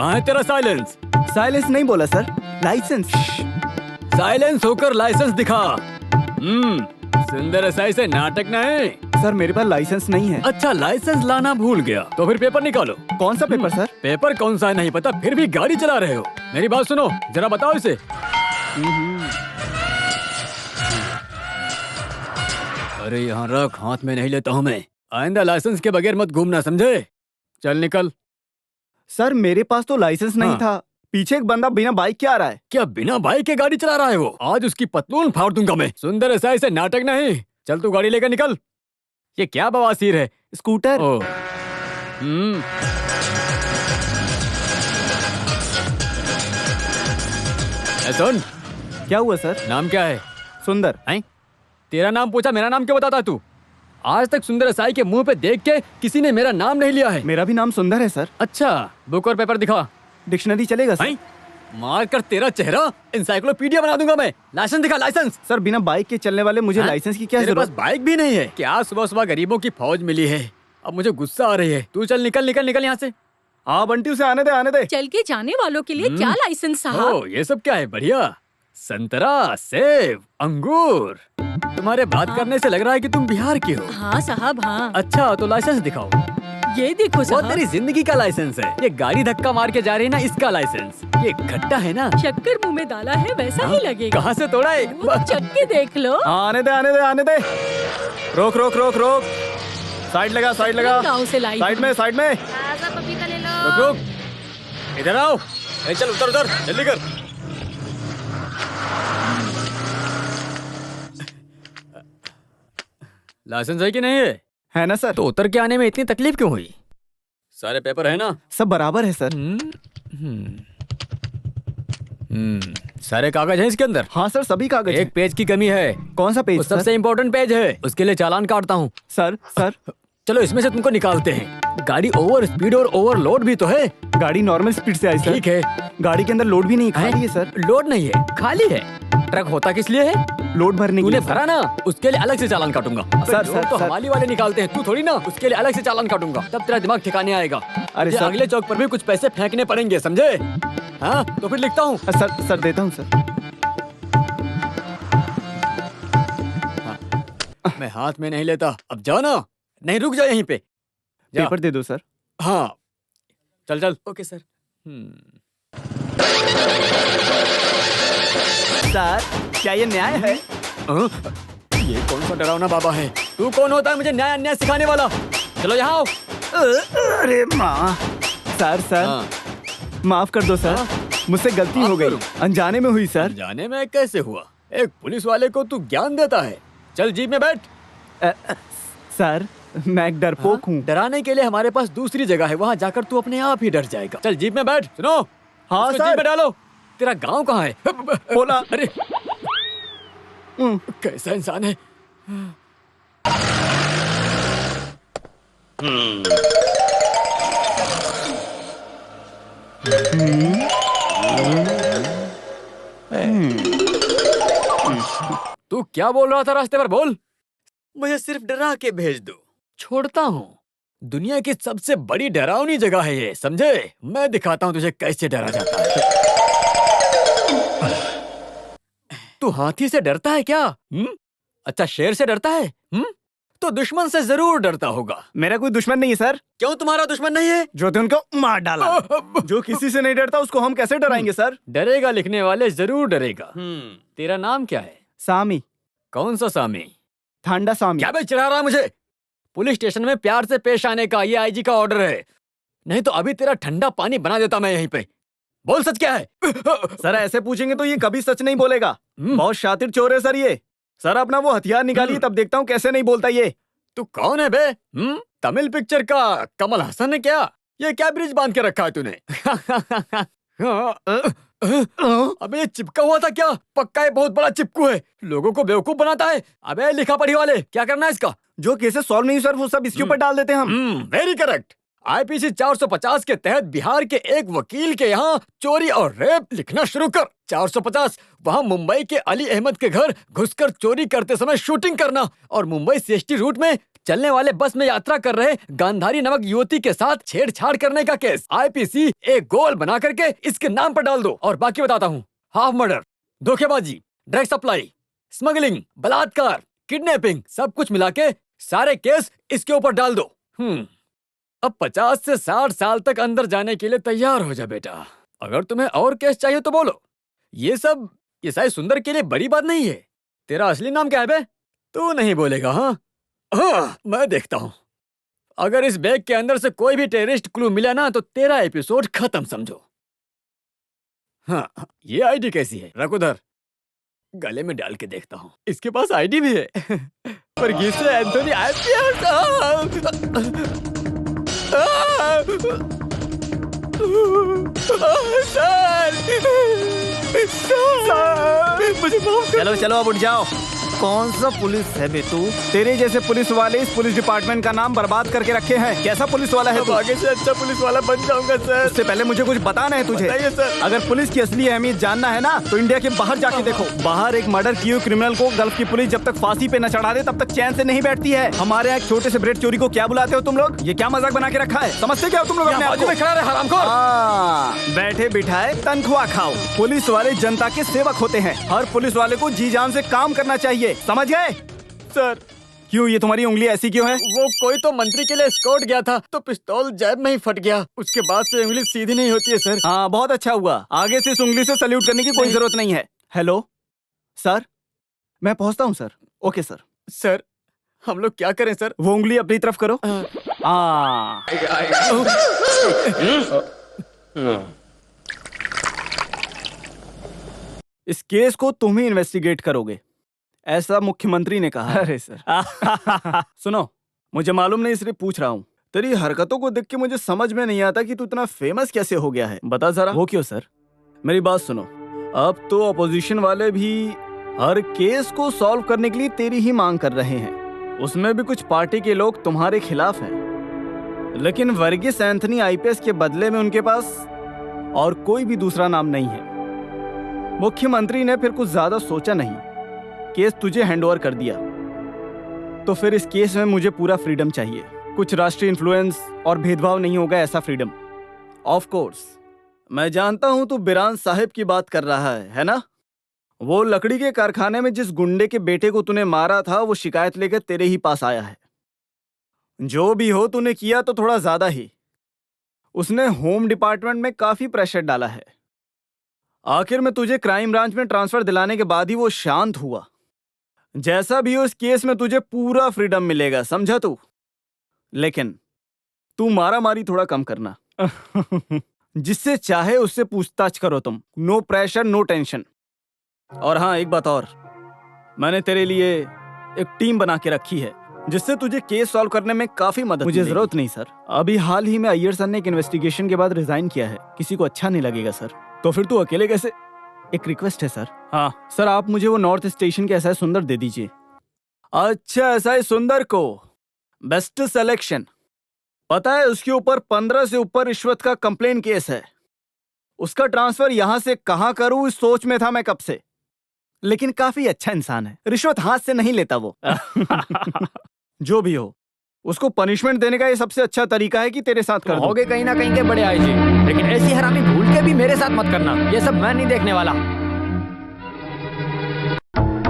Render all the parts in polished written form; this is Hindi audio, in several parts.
कहाँ है तेरा साइलेंस? साइलेंस नहीं बोला सर, लाइसेंस। साइलेंस होकर लाइसेंस दिखा। सुंदर एसआई से नाटक नहीं। सर मेरे पास लाइसेंस नहीं है। अच्छा, लाइसेंस लाना भूल गया तो फिर पेपर निकालो। कौन सा पेपर सर? पेपर कौन सा है नहीं पता, फिर भी गाड़ी चला रहे हो। मेरी बात सुनो, जरा बताओ इसे। अरे यहाँ रख, हाथ में नहीं लेता हूँ मैं। आइंदा लाइसेंस के बगैर मत घूमना, समझे? चल निकल। सर मेरे पास तो लाइसेंस नहीं था। पीछे एक बंदा बिना बाइक के आ रहा है। क्या बिना बाइक के गाड़ी चला रहा है वो? आज उसकी पतलून फाड़ दूंगा मैं। सुंदर एसआई से नाटक नहीं। चल तू गाड़ी लेकर निकल। ये क्या बवासीर है? स्कूटर। सुन, क्या हुआ सर? नाम क्या है? सुंदर। तेरा नाम पूछा, मेरा नाम क्यों बताता तू? आज तक सुंदर एसआई के मुंह पे देख के किसी ने मेरा नाम नहीं लिया है। मेरा भी नाम सुंदर है सर। अच्छा, बुक और पेपर दिखा। डिक्शनरी चलेगा सर? मार कर तेरा चेहरा एनसाइक्लोपीडिया बना दूंगा मैं। लाइसेंस दिखा, लाइसेंस। सर बिना बाइक के चलने वाले मुझे लाइसेंस की क्या जरूरत? बाइक भी नहीं है क्या? सुबह सुबह गरीबों की फौज मिली है, अब मुझे गुस्सा आ रही है। तू चल, निकल निकल निकल यहाँ से। हाँ बंटी, उसे आने दे, आने दे। चल के जाने वालों के लिए क्या लाइसेंस साहब? ये सब क्या है? बढ़िया, संतरा, सेब, अंगूर। तुम्हारे बात करने से लग रहा है कि तुम बिहार के हो। हाँ साहब, हाँ। अच्छा तो लाइसेंस दिखाओ। ये देखो साहब। वो तेरी जिंदगी का लाइसेंस है। ये गाड़ी धक्का मार के जा रही है ना, इसका लाइसेंस। ये खट्टा है ना, शक्कर मुंह में डाला है वैसा ही लगेगा। कहाँ से तोड़ा है? चख के देख लो। आने दे, आने दे, आने दे। रोक रोक रोक रोक, साइड लगा, साइड लगा। गाँव से लाई। साइड में, साइड में। पपीता ले लो। रुक रुक, इधर आओ। चल उधर उधर, जल्दी कर। लाइसेंस है कि नहीं है? है ना सर। तो उतर के आने में इतनी तकलीफ क्यों हुई? सारे पेपर है ना? सब बराबर है सर। सारे कागज हैं इसके अंदर? हाँ सर, सभी कागज। एक पेज की कमी है। कौन सा पेज? सबसे इम्पोर्टेंट पेज है, उसके लिए चालान काटता हूँ। सर सर चलो इसमें से तुमको निकालते हैं। गाड़ी ओवर स्पीड और ओवरलोड भी तो है। गाड़ी नॉर्मल स्पीड से आई सर। ठीक है। गाड़ी के अंदर लोड भी नहीं, खाली है सर। लोड नहीं है, खाली है। ट्रक होता किस लिए है? लोड भरने के लिए। तूने भरा ना, उसके लिए अलग से चालान काटूंगा। सर सर तो हमाली वाले निकालते हैं, तू थोड़ी ना। उसके लिए अलग से चालान काटूंगा, तब तेरा दिमाग ठिकाने आएगा। अरे सर, अगले चौक पर भी कुछ पैसे फेंकने पड़ेंगे, समझे? हाँ तो फिर लिखता हूँ। सर सर देता हूँ सर। मैं हाथ में नहीं लेता। अब जाओ ना। नहीं, रुक जाओ यहीं पे। पेपर दे दो सर। हाँ चल चल। Okay sir. सर क्या ये न्याय है? ये कौन सा डरावना बाबा है? तू कौन होता है मुझे न्याय अन्याय सिखाने वाला? चलो यहाँ आओ। अरे माँ। सर सर माफ कर दो सर, मुझसे गलती हो गई, अनजाने में हुई सर। अनजाने में कैसे हुआ? एक पुलिस वाले को तू ज्ञान देता है। चल जीप में बैठ। सर मैं एक डरपोक हूँ। डराने के लिए हमारे पास दूसरी जगह है, वहाँ जाकर तू अपने आप ही डर जाएगा। चल जीप में बैठ। सुनो। हाँ सर। जीप में डालो। तेरा गांव कहाँ है? बोला। अरे कैसा इंसान है? तू क्या बोल रहा था रास्ते पर? बोल। मुझे सिर्फ डरा के भेज दो, छोड़ता हूँ। दुनिया की सबसे बड़ी डरावनी जगह है ये, समझे? मैं दिखाता हूँ तुझे कैसे डरा जाता है। तू हाथी से डरता है क्या? अच्छा, शेर से डरता है? तो दुश्मन से जरूर डरता होगा। मेरा कोई दुश्मन नहीं है सर। क्यों तुम्हारा दुश्मन नहीं है? जो थे उनको मार डाला। जो किसी से नहीं डरता उसको हम कैसे डराएंगे सर? डरेगा लिखने वाले जरूर डरेगा। तेरा नाम क्या है? सामी। कौन सा सामी? थांडा सामी। क्या बे चिढ़ा रहा मुझे? पुलिस स्टेशन में प्यार से पेश आने का ये आईजी का ऑर्डर है, नहीं तो अभी तेरा ठंडा पानी बना देता मैं यहीं पे। बोल सच क्या है? सर ऐसे पूछेंगे तो ये कभी सच नहीं बोलेगा। बहुत शातिर चोर है सर ये। सर अपना वो हथियार निकालिए, तब देखता हूँ कैसे नहीं बोलता ये। तू कौन है बे? तमिल पिक्चर का कमल हसन है क्या? ये क्या ब्रिज बांध के रखा है तूने? अबे ये चिपका हुआ था क्या? पक्का ये बहुत बड़ा चिपकू है, लोगों को बेवकूफ बनाता है। अबे लिखा पढ़ी वाले, क्या करना है इसका? जो केसेस सॉल्व नहीं सर वो सब इसके ऊपर डाल देते हैं हम। Very correct. आईपीसी 450 के तहत बिहार के एक वकील के यहाँ चोरी और रेप लिखना शुरू कर। 450 वहाँ मुंबई के अली अहमद के घर घुसकर चोरी करते समय शूटिंग करना, और मुंबई सीएसटी रूट में चलने वाले बस में यात्रा कर रहे गांधारी नामक युवती के साथ छेड़छाड़ करने का केस आईपीसी एक गोल बना करके इसके नाम पर डाल दो। और बाकी बताता हूँ, हाफ मर्डर, धोखेबाजी, ड्रग सप्लाई, स्मगलिंग, बलात्कार, किडनैपिंग, सब कुछ मिला के सारे केस इसके ऊपर डाल दो। अब 50 से 60 साल तक अंदर जाने के लिए तैयार हो जा बेटा। अगर तुम्हें और केस चाहिए तो बोलो। ये साई सुंदर के लिए बड़ी बात नहीं है। तेरा असली नाम क्या है बे? तू नहीं बोलेगा? हाँ, मैं देखता हूँ। अगर इस बैग के अंदर से कोई भी टेररिस्ट क्लू मिला ना तो तेरा एपिसोड खत्म समझो। हाँ, ये आईडी कैसी है? रख उधर, गले में डाल के देखता हूँ। इसके पास आईडी भी है। वर्गीस एंथोनी आईपीएस। मुझे चलो चलो अब उठ जाओ। कौन सा पुलिस है बे तू? तेरे जैसे पुलिस वाले इस पुलिस डिपार्टमेंट का नाम बर्बाद करके रखे हैं। कैसा पुलिस वाला है तू? आगे से अच्छा पुलिस वाला बन जाऊंगा सर। उससे पहले मुझे कुछ बताना है तुझे। बताइए सर। अगर पुलिस की असली अहमियत जानना है ना तो इंडिया के बाहर जाके देखो। बाहर एक मर्डर किए हुए क्रिमिनल को गल्फ की पुलिस जब तक फांसी पे न चढ़ा दे तब तक चैन से नहीं बैठती है। हमारे यहाँ एक छोटे से ब्रेड चोरी को क्या बुलाते हो तुम लोग? ये क्या मजाक बना के रखा है? समझते क्या हो तुम लोग अपने आप को? बैठे बिठाए तनख्वाह खाओ। पुलिस वाले जनता के सेवक होते हैं। हर पुलिस वाले को जी जान से काम करना चाहिए, समझ गए? सर, क्यों ये तुम्हारी उंगली ऐसी क्यों है? वो कोई तो मंत्री के लिए स्कॉट गया था तो पिस्तौल जेब में ही फट गया। उसके बाद से उंगली सीधी नहीं होती है सर। हाँ, बहुत अच्छा हुआ। आगे से इस उंगली से सल्यूट करने की कोई जरूरत नहीं है। हेलो सर, मैं पहुंचता हूँ सर। Okay sir. सर, हम लोग क्या करें सर? वो उंगली अपनी तरफ करो। इस केस को तुम ही इन्वेस्टिगेट करोगे, ऐसा मुख्यमंत्री ने कहा। अरे सर। सुनो, मुझे मालूम नहीं इसलिए पूछ रहा हूँ। तेरी हरकतों को देख के मुझे समझ में नहीं आता कि तू इतना फेमस कैसे हो गया है। बता जरा। वो क्यों सर? मेरी बात सुनो, अब तो अपोजिशन वाले भी हर केस को सॉल्व करने के लिए तेरी ही मांग कर रहे हैं। उसमें भी कुछ पार्टी के लोग तुम्हारे खिलाफ हैं। लेकिन वर्गीस एंथनी आईपीएस के बदले में उनके पास और कोई भी दूसरा नाम नहीं है। मुख्यमंत्री ने फिर कुछ ज्यादा सोचा नहीं, केस तुझे हैंडओवर कर दिया। तो फिर इस केस में मुझे पूरा फ्रीडम चाहिए। कुछ राष्ट्रीय इन्फ्लुएंस और भेदभाव नहीं होगा, ऐसा फ्रीडम। ऑफ कोर्स मैं जानता हूं तू बिरान साहिब की बात कर रहा है ना? वो लकड़ी के कारखाने में जिस गुंडे के बेटे को तूने मारा था वो शिकायत लेकर तेरे ही पास आया है। जो भी हो, तूने किया तो थोड़ा ज्यादा ही। उसने होम डिपार्टमेंट में काफी प्रेशर डाला है। आखिर में तुझे क्राइम ब्रांच में ट्रांसफर दिलाने के बाद ही वो शांत हुआ। जैसा भी हो, इस केस में तुझे पूरा फ्रीडम मिलेगा, समझा तू? लेकिन तू मारा मारी थोड़ा कम करना। जिससे चाहे उससे पूछताछ करो तुम। No pressure, no tension. और हाँ, एक बात और, मैंने तेरे लिए एक टीम बना के रखी है जिससे तुझे केस सॉल्व करने में काफी मदद मुझे जरूरत नहीं सर। अभी हाल ही में अय्यर सर ने एक इन्वेस्टिगेशन के बाद रिजाइन किया है। किसी को अच्छा नहीं लगेगा सर। तो फिर तू अकेले कैसे? एक रिक्वेस्ट है सर। हाँ सर, आप मुझे वो नॉर्थ स्टेशन के एसआई सुंदर दे दीजिए। अच्छा, एसआई सुंदर को बेस्ट सिलेक्शन। पता है उसके ऊपर 15 से ऊपर रिश्वत का कंप्लेन केस है। उसका ट्रांसफर यहां से कहां करूं इस सोच में था मैं कब से। लेकिन काफी अच्छा इंसान है, रिश्वत हाथ से नहीं लेता वो। जो भी हो, उसको पनिशमेंट देने का ये सबसे अच्छा तरीका है कि तेरे साथ कर दूं। होगे कहीं ना कहीं के बड़े आईजी, लेकिन ऐसी हरामी भूल के भी मेरे साथ मत करना। ये सब मैं नहीं देखने वाला।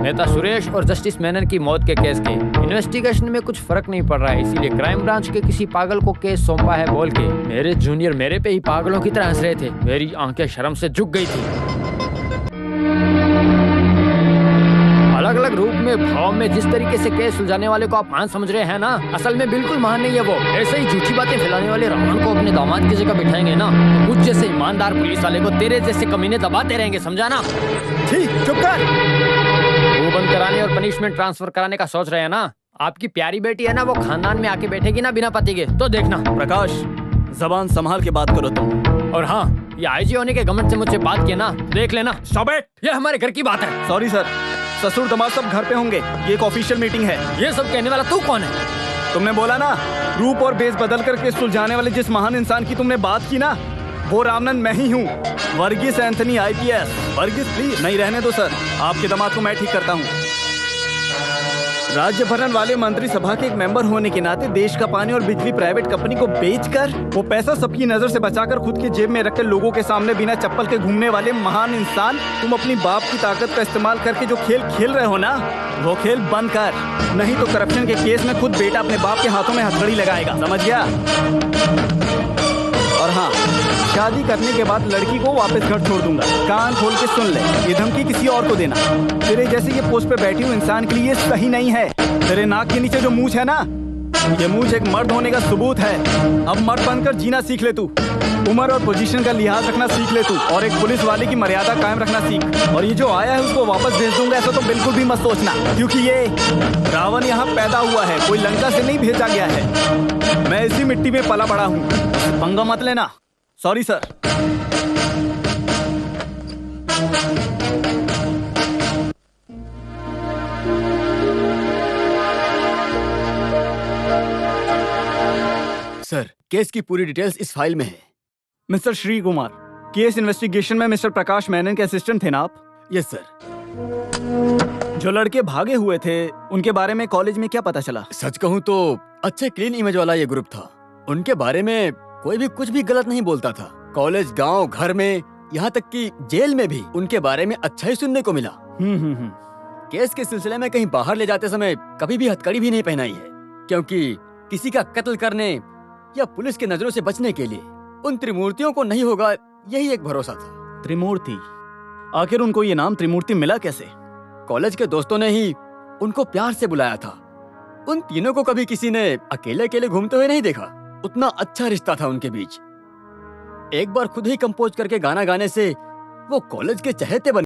नेता सुरेश और जस्टिस मेनन की मौत के केस के इन्वेस्टिगेशन में कुछ फर्क नहीं पड़ रहा है, इसीलिए क्राइम ब्रांच के किसी पागल को केस सौंपा है बोल के मेरे जूनियर मेरे पे ही पागलों की तरह हंस रहे थे। मेरी आंखें शर्म से झुक गई थी। अलग अलग रूप में, भाव में, जिस तरीके से केस सुलझाने वाले को आप महान समझ रहे हैं ना, असल में बिल्कुल महान नहीं है वो। ऐसे ही झूठी बातें फैलाने वाले रावण को अपने दामाद की जगह बिठाएंगे ना तो मुझ जैसे ईमानदार पुलिस वाले को तेरे जैसे कमीने दबाते रहेंगे, समझा ना? ठीक, चुप कर। वो बंद कराने और पनिशमेंट ट्रांसफर कराने का सोच रहे हैं ना? आपकी प्यारी बेटी है ना, वो खानदान में आके बैठेगी ना बिना पति के, तो देखना। प्रकाश, जबान संभाल के बात करो तुम। और हाँ, ये आईजी होने के घमंड से मुझसे बात किया ना, देख लेना। Stop it. ये हमारे घर की बात है। सॉरी सर, ससुर दामाद सब घर पे होंगे। ये एक ऑफिशियल मीटिंग है। ये सब कहने वाला तू कौन है? तुमने बोला ना, रूप और बेस बदल कर केस सुलझाने वाले जिस महान इंसान की तुमने बात की ना, वो रामनंद मैं ही हूँ, वर्गीस एंथनी आईपीएस। वर्गीस प्लीज। नहीं, रहने दो सर, आपके दामाद को मैं ठीक करता हूँ। राज्य भरण वाले मंत्रिसभा के एक मेंबर होने के नाते देश का पानी और बिजली प्राइवेट कंपनी को बेचकर वो पैसा सबकी नजर से बचाकर खुद के जेब में रखकर लोगों के सामने बिना चप्पल के घूमने वाले महान इंसान, तुम अपनी बाप की ताकत का इस्तेमाल करके जो खेल खेल रहे हो ना, वो खेल बंद कर, नहीं तो करप्शन के केस में खुद बेटा अपने बाप के हाथों में हथकड़ी लगाएगा, समझ गया? और हाँ, शादी करने के बाद लड़की को वापस घर छोड़ दूंगा। कान खोल के सुन ले, ये धमकी किसी और को देना। तेरे जैसे ये पोस्ट पे बैठी हुई इंसान के लिए ये सही नहीं है। तेरे नाक के नीचे जो मूंछ है ना, ये मूंछ एक मर्द होने का सबूत है। अब मर्द बनकर जीना सीख ले तू। उम्र और पोजीशन का लिहाज रखना सीख ले तू, और एक पुलिस वाले की मर्यादा कायम रखना सीख। और ये जो आया है उसको वापस भेज दूंगा, ऐसा तो बिल्कुल भी मत सोचना, क्योंकि ये रावण यहाँ पैदा हुआ है, कोई लंका से नहीं भेजा गया है। मैं इसी मिट्टी में पला बड़ा हूँ, पंगा मत लेना। Sorry sir. सर, केस की पूरी डिटेल्स इस फाइल में है। Mister Shri Kumar, case investigation में मिस्टर प्रकाश मेनन के असिस्टेंट थे ना आप? Yes sir. जो लड़के भागे हुए थे उनके बारे में कॉलेज में क्या पता चला? सच कहूँ तो अच्छे क्लीन इमेज वाला ये ग्रुप था। उनके बारे में कोई भी कुछ भी गलत नहीं बोलता था। कॉलेज, गांव, घर में, यहाँ तक कि जेल में भी उनके बारे में अच्छा ही सुनने को मिला। केस के सिलसिले में कहीं बाहर ले जाते समय कभी भी हथकड़ी भी नहीं पहनाई है, क्योंकि किसी का कत्ल करने या पुलिस की नजरों से बचने के लिए उन त्रिमूर्तियों को नहीं होगा, यही एक भरोसा था। त्रिमूर्ति? आखिर उनको ये नाम त्रिमूर्ति मिला कैसे? कॉलेज के दोस्तों ने ही उनको प्यार से बुलाया था। उन तीनों को कभी किसी ने अकेले अकेले घूमते हुए नहीं देखा। उतना अच्छा रिश्ता था उनके बीच। एक बार खुद ही कंपोज करके गाना गाने से वो कॉलेज के चहेते बन